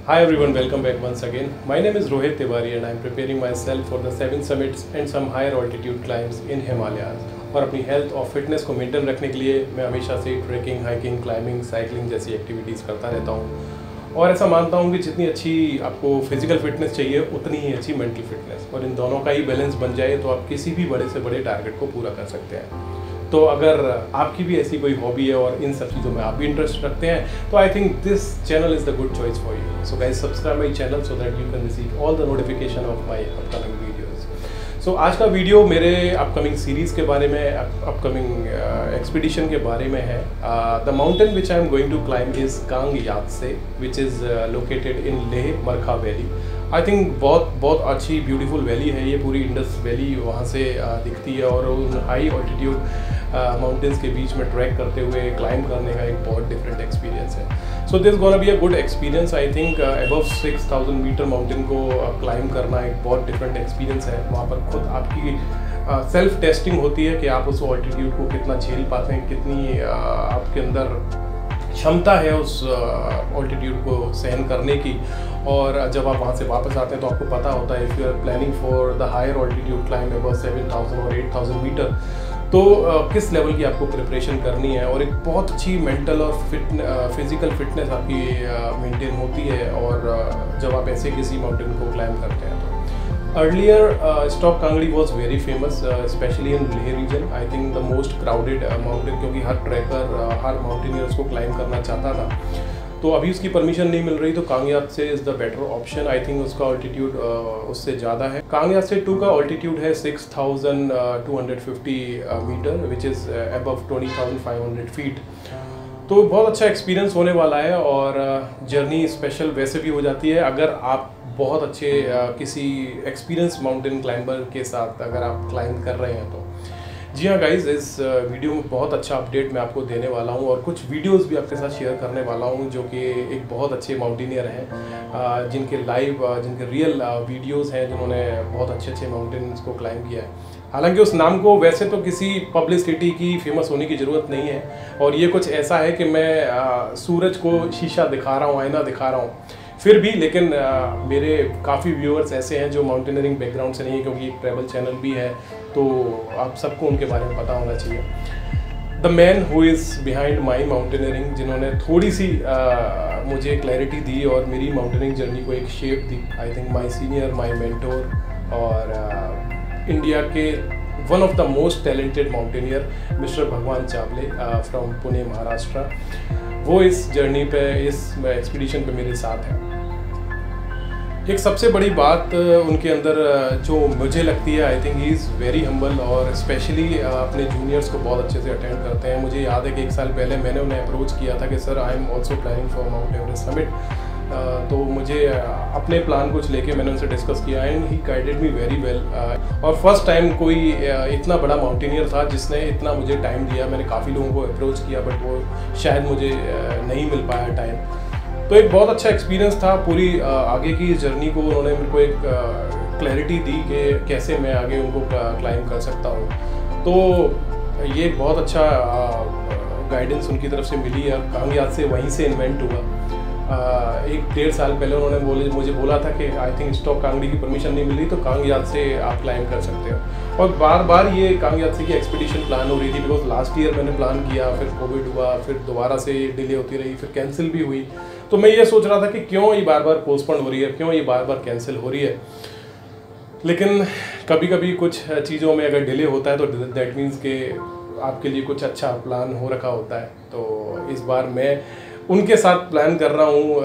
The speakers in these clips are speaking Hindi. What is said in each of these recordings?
Hi everyone, welcome back once again. My name is Rohit Tiwari and I am preparing myself for the 7 summits and some higher altitude climbs in Himalayas. और अपनी हेल्थ और फिटनेस को मेंटेन रखने के लिए मैं हमेशा से ट्रैकिंग, हाइकिंग, क्लाइंबिंग, साइकिलिंग जैसी एक्टिविटीज़ करता रहता हूँ। और ऐसा मानता हूँ कि जितनी अच्छी आपको फिजिकल फिटनेस चाहिए उतनी ही अच्छी मेंटल फिटनेस, और इन दोनों का ही बैलेंस बन जाए तो आप किसी भी बड़े से बड़े टारगेट को पूरा कर सकते हैं। तो अगर आपकी भी ऐसी कोई हॉबी है और इन सब चीज़ों में आप भी इंटरेस्ट रखते हैं तो I think this channel is the good choice for you. So guys, subscribe my channel so that you can receive all the notification of my upcoming videos. So आज का वीडियो मेरे अपकमिंग सीरीज़ के बारे में, अपकमिंग एक्सपीडिशन के बारे में है। The mountain which I am going to climb is Kang Yatse which is located in Leh Markha valley. I think बहुत अच्छी ब्यूटीफुल वैली है ये। पूरी इंडस वैली वहाँ से दिखती है और उन हाई ऑल्टीट्यूड माउंटेन्स के बीच में ट्रैक करते हुए क्लाइंब करने का एक बहुत डिफरेंट एक्सपीरियंस है। So this gonna be a good experience. I think above 6000 metre mountain को क्लाइंब करना एक बहुत डिफरेंट एक्सपीरियंस है। वहाँ पर खुद आपकी सेल्फ टेस्टिंग होती है कि आप उस ऑल्टीट्यूड को कितना झेल पाते हैं, कितनी आपके अंदर क्षमता है उस ऑल्टीट्यूड को सहन करने की। और जब आप वहाँ से वापस आते हैं तो आपको पता होता है if you are planning for the higher altitude climb above 7000 और 8000 मीटर तो किस लेवल की आपको प्रिपरेशन करनी है। और एक बहुत अच्छी मेंटल और फिजिकल फिटनेस आपकी मेंटेन होती है और जब आप ऐसे किसी माउंटेन को क्लाइंब करते हैं तो earlier stop Kangri was very famous specially in Leh region. I think the most crowded mountain, क्योंकि हर ट्रैकर हर माउंटेनियर उसको क्लाइंब करना चाहता था। तो अभी उसकी परमिशन नहीं मिल रही तो Kang Yatse is the better option. I think उसका ऑल्टीट्यूड उससे ज़्यादा है। कांग यात्से 2 का ऑल्टीट्यूड है 6250 metre which is above 20,500 feet. तो बहुत अच्छा एक्सपीरियंस होने वाला है और जर्नी स्पेशल वैसे भी हो जाती है अगर आप बहुत अच्छे किसी एक्सपीरियंस माउंटेन क्लाइंबर के साथ अगर आप क्लाइंब कर रहे हैं तो। जी हाँ गाइज़, इस वीडियो में बहुत अच्छा अपडेट मैं आपको देने वाला हूँ और कुछ वीडियोस भी आपके साथ शेयर करने वाला हूँ जो कि एक बहुत अच्छे माउंटेनियर हैं जिनके जिनके रियल वीडियोस हैं, जिन्होंने बहुत अच्छे माउंटेन्स को क्लाइंब किया है। हालांकि उस नाम को वैसे तो किसी पब्लिसिटी की फेमस होने की ज़रूरत नहीं है और ये कुछ ऐसा है कि मैं सूरज को शीशा दिखा रहा हूँ, आईना दिखा रहा हूँ फिर भी। लेकिन मेरे काफ़ी व्यूअर्स ऐसे हैं जो माउंटेनियरिंग बैकग्राउंड से नहीं है, क्योंकि एक ट्रैवल चैनल भी है तो आप सबको उनके बारे में पता होना चाहिए। The man who is behind my mountaineering, जिन्होंने थोड़ी सी मुझे क्लैरिटी दी और मेरी माउंटेनियरिंग जर्नी को एक shape the, I think my senior, my mentor और इंडिया के one of the most talented mountaineer mister भगवान चावले फ्रॉम पुणे महाराष्ट्र, वो इस जर्नी पे, इस एक्सपीडिशन पे मेरे साथ हैं। एक सबसे बड़ी बात उनके अंदर जो मुझे लगती है, I think he is very humble और स्पेशली अपने जूनियर्स को बहुत अच्छे से अटेंड करते हैं। मुझे याद है कि 1 साल पहले मैंने उन्हें अप्रोच किया था कि sir I am also planning for mount Everest summit. तो मुझे अपने प्लान कुछ लेके मैंने उनसे डिस्कस किया and he guided me very well. और फर्स्ट टाइम कोई इतना बड़ा माउंटेनियर था जिसने इतना मुझे टाइम दिया। मैंने काफ़ी लोगों को अप्रोच किया बट वो शायद मुझे नहीं मिल पाया टाइम। तो एक बहुत अच्छा एक्सपीरियंस था। पूरी आगे की जर्नी को उन्होंने मेरे को एक क्लैरिटी दी कि कैसे मैं आगे उनको क्लाइंब कर सकता हूँ। तो ये बहुत अच्छा गाइडेंस उनकी तरफ से मिली है। कांग यात्से वहीं से इन्वेंट हुआ। 1-1.5 साल पहले उन्होंने मुझे बोला था कि आई थिंक स्टॉप कांगड़ी की परमिशन नहीं मिली तो कांग यात्से आप क्लाइंब कर सकते हो। और बार बार ये कांग यात्से की एक्सपीडिशन प्लान हो रही थी, बिकॉज लास्ट ईयर मैंने प्लान किया, फिर कोविड हुआ, फिर दोबारा से डिले होती रही, फिर कैंसिल भी हुई। तो मैं ये सोच रहा था कि क्यों ये बार बार पोस्टपोन हो रही है, क्यों ये बार बार कैंसिल हो रही है। लेकिन कभी कभी कुछ चीज़ों में अगर डिले होता है तो दैट मीन्स कि आपके लिए कुछ अच्छा प्लान हो रखा होता है। तो इस बार मैं उनके साथ प्लान कर रहा हूँ,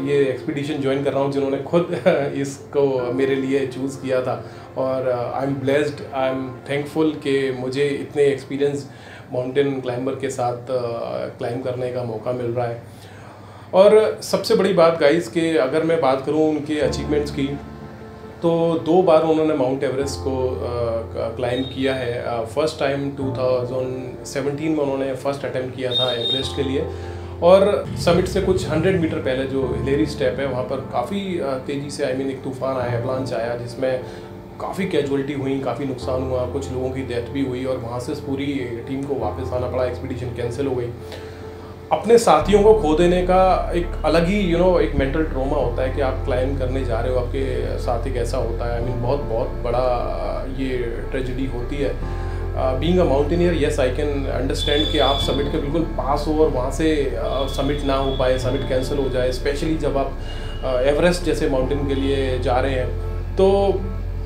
ये एक्सपीडिशन ज्वाइन कर रहा हूँ जिन्होंने खुद इसको मेरे लिए चूज़ किया था। और I am blessed, I am thankful कि मुझे इतने एक्सपीरियंस माउंटेन क्लाइंबर के साथ क्लाइंब करने का मौका मिल रहा है। और सबसे बड़ी बात गाइस कि अगर मैं बात करूँ उनके अचीवमेंट्स की तो 2 बार उन्होंने माउंट एवरेस्ट को क्लाइंब किया है। फर्स्ट टाइम 2017 में उन्होंने फर्स्ट अटेम्प्ट किया था एवरेस्ट के लिए और समिट से कुछ 100 मीटर पहले जो हिलेरी स्टेप है वहाँ पर काफ़ी तेज़ी से एक तूफान आया, एवलांच आया, जिसमें काफ़ी कैजुअलिटी हुई, काफ़ी नुकसान हुआ, कुछ लोगों की डेथ भी हुई और वहाँ से पूरी टीम को वापस आना पड़ा, एक्सपीडिशन कैंसिल हो गई। अपने साथियों को खो देने का एक अलग ही एक मेंटल ट्रॉमा होता है कि आप क्लाइंब करने जा रहे हो, आपके साथ एक ऐसा होता है। आई मीन बहुत बहुत बड़ा ये ट्रेजेडी होती है। Being a mountaineer, yes I can understand कि आप समिट के बिल्कुल पास हो और वहाँ से समिट ना हो पाए, समिट कैंसिल हो जाए, स्पेशली जब आप एवरेस्ट जैसे माउंटेन के लिए जा रहे हैं। तो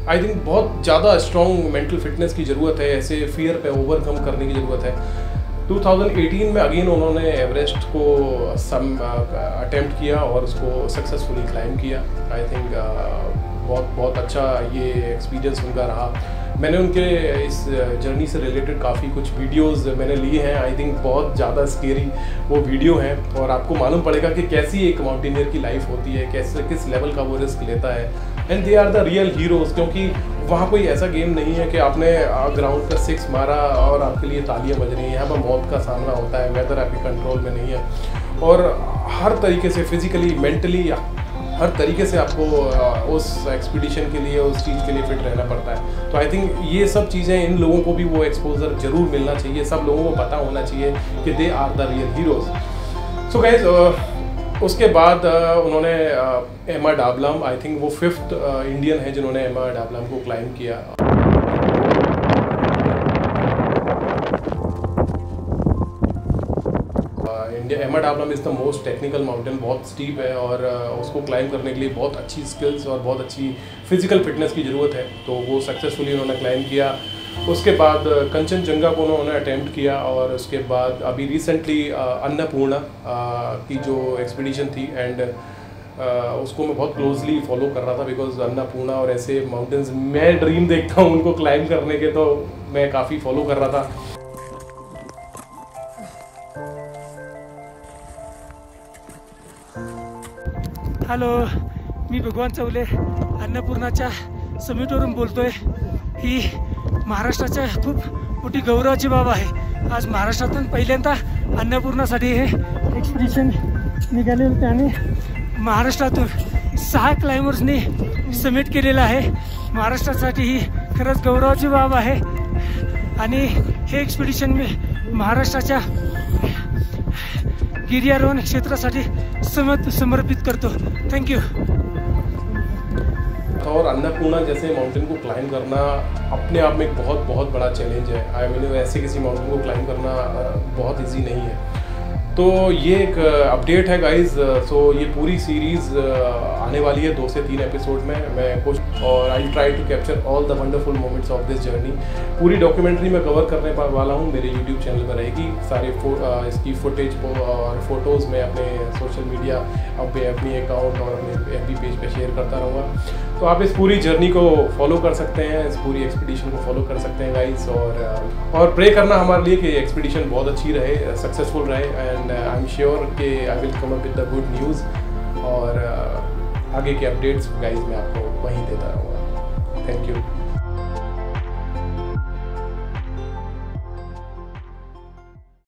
आई थिंक बहुत ज़्यादा स्ट्रॉन्ग मेंटल फिटनेस की ज़रूरत है, ऐसे फियर पे ओवरकम करने की ज़रूरत है। 2018 में अगेन उन्होंने एवरेस्ट को अटेम्प्ट किया और उसको सक्सेसफुली क्लाइम किया। आई थिंक बहुत बहुत अच्छा ये एक्सपीरियंस उनका रहा। मैंने उनके इस जर्नी से रिलेटेड काफ़ी कुछ वीडियोस मैंने लिए हैं। आई थिंक बहुत ज़्यादा स्केरी वो वीडियो हैं और आपको मालूम पड़ेगा कि कैसी एक माउंटेनियर की लाइफ होती है, कैसे किस लेवल का वो रिस्क लेता है। And they are the real heroes, क्योंकि वहाँ कोई ऐसा गेम नहीं है कि आपने ग्राउंड पर 6 मारा और आपके लिए तालियां बज रही हैं। यहाँ पर मौत का सामना होता है, वेदर आपके कंट्रोल में नहीं है और हर तरीके से फिजिकली, मेंटली, हर तरीके से आपको उस एक्सपीडिशन के लिए, उस चीज़ के लिए फिट रहना पड़ता है। तो आई थिंक ये सब चीज़ें इन लोगों को भी वो एक्सपोजर ज़रूर मिलना चाहिए, सब लोगों को पता होना चाहिए कि they are the real heroes. So guys, उसके बाद उन्होंने एमा डाबलम, आई थिंक वो 5th इंडियन है जिन्होंने एमा डाबलम को क्लाइम किया। Ama Dablam is the most technical mountain, बहुत स्टीप है और उसको क्लाइम करने के लिए बहुत अच्छी स्किल्स और बहुत अच्छी फिजिकल फिटनेस की ज़रूरत है। तो वो सक्सेसफुली उन्होंने क्लाइम किया। उसके बाद कंचनजंगा को उन्होंने अटेम्प्ट किया और उसके बाद अभी रिसेंटली अन्नपूर्णा की जो एक्सपीडिशन थी, एंड उसको मैं बहुत क्लोजली फॉलो कर रहा था बिकॉज अन्नपूर्णा और ऐसे माउंटेन्स मैं ड्रीम देखता हूँ उनको क्लाइम करने के, तो मैं काफ़ी फॉलो कर रहा था। हॅलो, मी भगवान चौले अन्नपूर्णाच्या समिटवरून बोलतोय। ही महाराष्ट्राच्या खूप मोठी गौरवाची बाब आहे। आज महाराष्ट्रातून पहिल्यांदा अन्नपूर्णासाठी हे एक्सपिडिशन निघाले होते आणि महाराष्ट्रातून 6 क्लाइंबर्सनी समिट केलेलं आहे। महाराष्ट्रासाठी ही खरंच गौरवाची बाब आहे आणि हे एक्सपिडिशन मी महाराष्ट्राच्या गिर्यारोहण क्षेत्रासाठी समर्पित करतो। Thank you. और अन्नपूर्णा जैसे माउंटेन को क्लाइम करना अपने आप में एक बहुत बहुत बड़ा चैलेंज है। आई मीन ऐसे किसी माउंटेन को क्लाइम करना बहुत इजी नहीं है। तो ये एक अपडेट है गाइस। सो ये पूरी सीरीज़ आने वाली है 2 से 3 एपिसोड में। मैं कुछ और I try to capture all the wonderful moments of this journey. पूरी डॉक्यूमेंट्री में कवर करने वाला हूँ, मेरे यूट्यूब चैनल पर रहेगी। सारे इसकी फुटेज और फोटोज़ मैं अपने सोशल मीडिया अपनी अकाउंट और अपने FB पेज पे शेयर करता रहूँगा। तो आप इस पूरी जर्नी को फॉलो कर सकते हैं, इस पूरी एक्सपीडिशन को फॉलो कर सकते हैं गाइस। और प्रे करना हमारे लिए कि एक्सपीडिशन बहुत अच्छी रहे, सक्सेसफुल रहे, एंड आई एम श्योर कि I will come up with the good news. और आगे के अपडेट्स गाइस मैं आपको वहीं देता रहूँगा। Thank you.